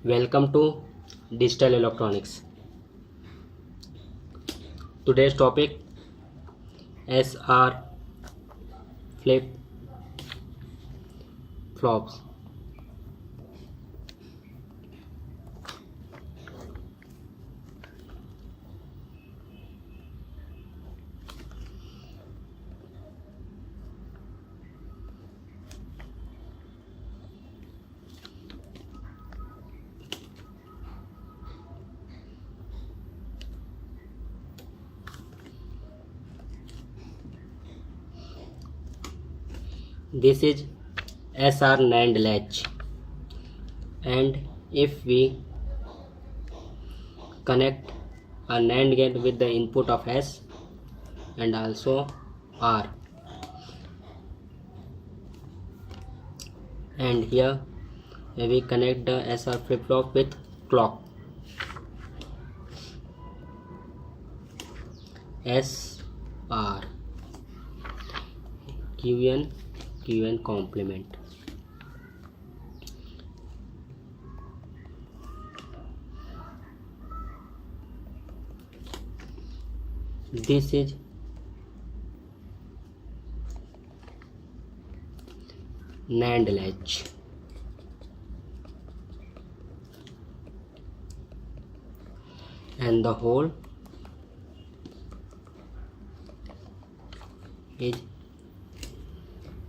Welcome to Digital Electronics. Today's topic SR flip flops. This is SR NAND latch, and if we connect a NAND gate with the input of S and also R, and here we connect the SR flip flop with clock SR QN complement. This is NAND latch, and the hole is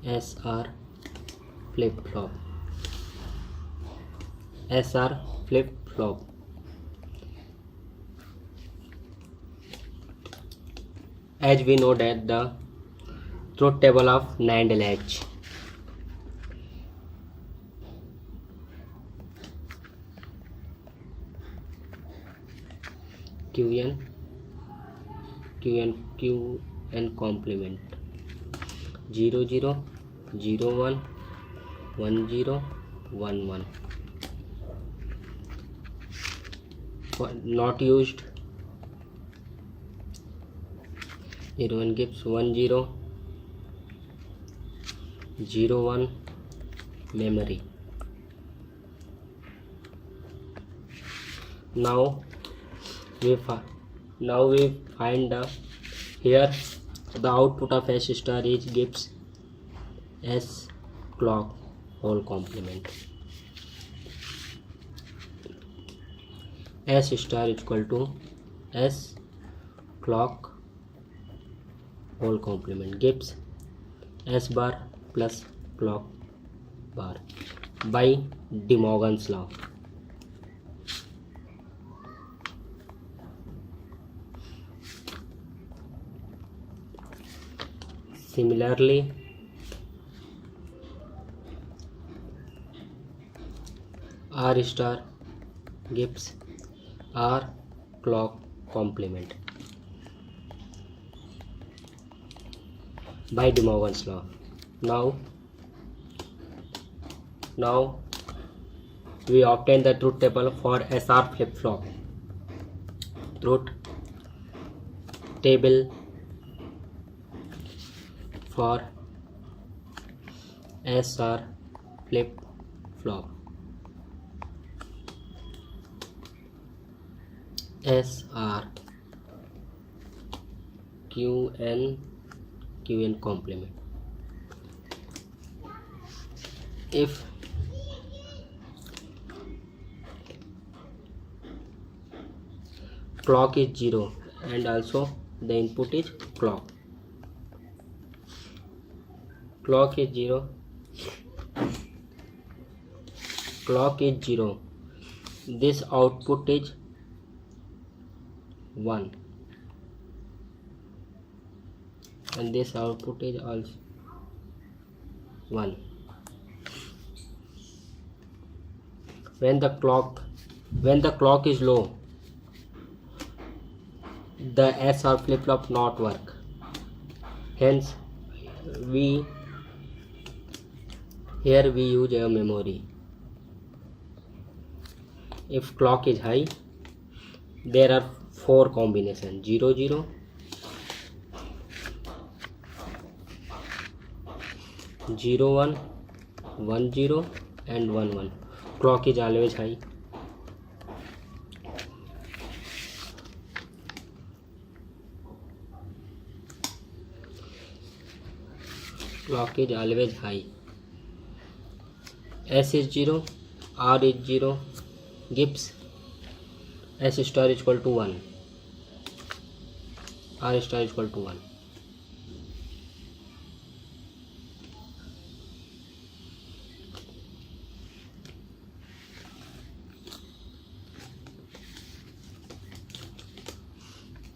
SR flip flop. SR flip flop. As we know that the truth table of NAND latch, QN complement 0 0 0 1 1 0 1 1. Not used. 01 gives 1 0 0 1 memory. Now we find here the output of S star is gives S clock whole complement. S star is equal to S clock whole complement gives S bar plus clock bar by De Morgan's law. Similarly, R star gives R clock complement by De Morgan's law. Now we obtain the truth table for SR flip flop. Truth table for SR flip flop. SR QN complement. If clock is 0 and also the input is clock is 0, this output is 1 and this output is also 1. When the clock is low, the SR flip flop not work. Hence here we use a memory. If clock is high, there are 4 combinations: 0 0 0 1 1 0 and 1 1. Clock is always high. clock is always high. S is 0, R is 0, gives S star is equal to 1, R star is equal to 1.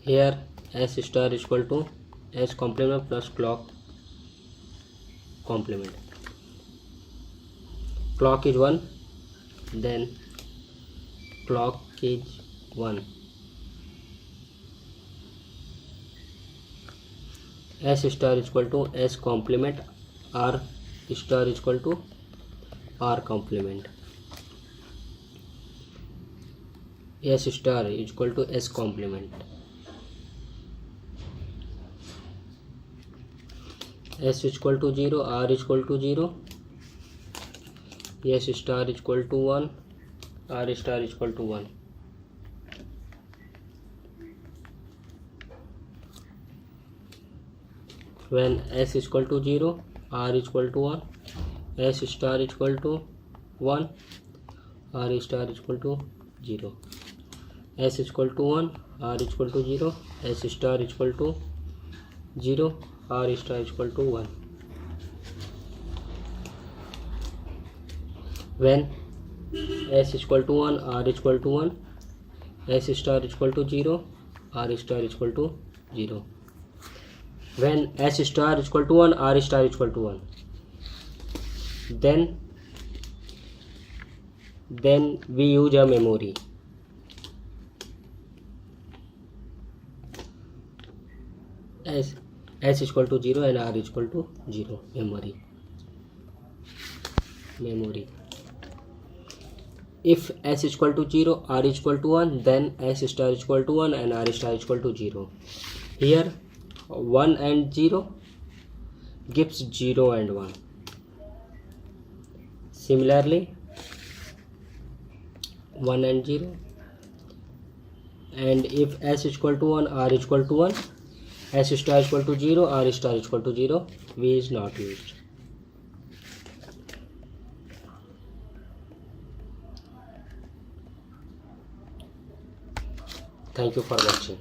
Here S star is equal to S complement plus clock complement. Clock is 1, then clock is 1. S star is equal to S complement, R star is equal to R complement. S star is equal to S complement. S is equal to 0, R is equal to 0, S star is equal to 1, R star is equal to 1. When S is equal to 0, R is equal to 1, S star is equal to 1, R star is equal to 0. S is equal to 1, R is equal to 0, S star is equal to 0, R star is equal to 1. When S is equal to 1, R is equal to 1, S star is equal to 0, R star is equal to 0. When S star is equal to 1, R star is equal to 1, then we use a memory. S is equal to 0 and R is equal to 0. Memory. If S is equal to 0, R is equal to 1, then S star is equal to 1 and R star is equal to 0. Here 1 and 0 gives 0 and 1. Similarly 1 and 0, and if S is equal to 1, R is equal to 1, S star is equal to 0, R star is equal to 0, V is not used. Thank you for watching.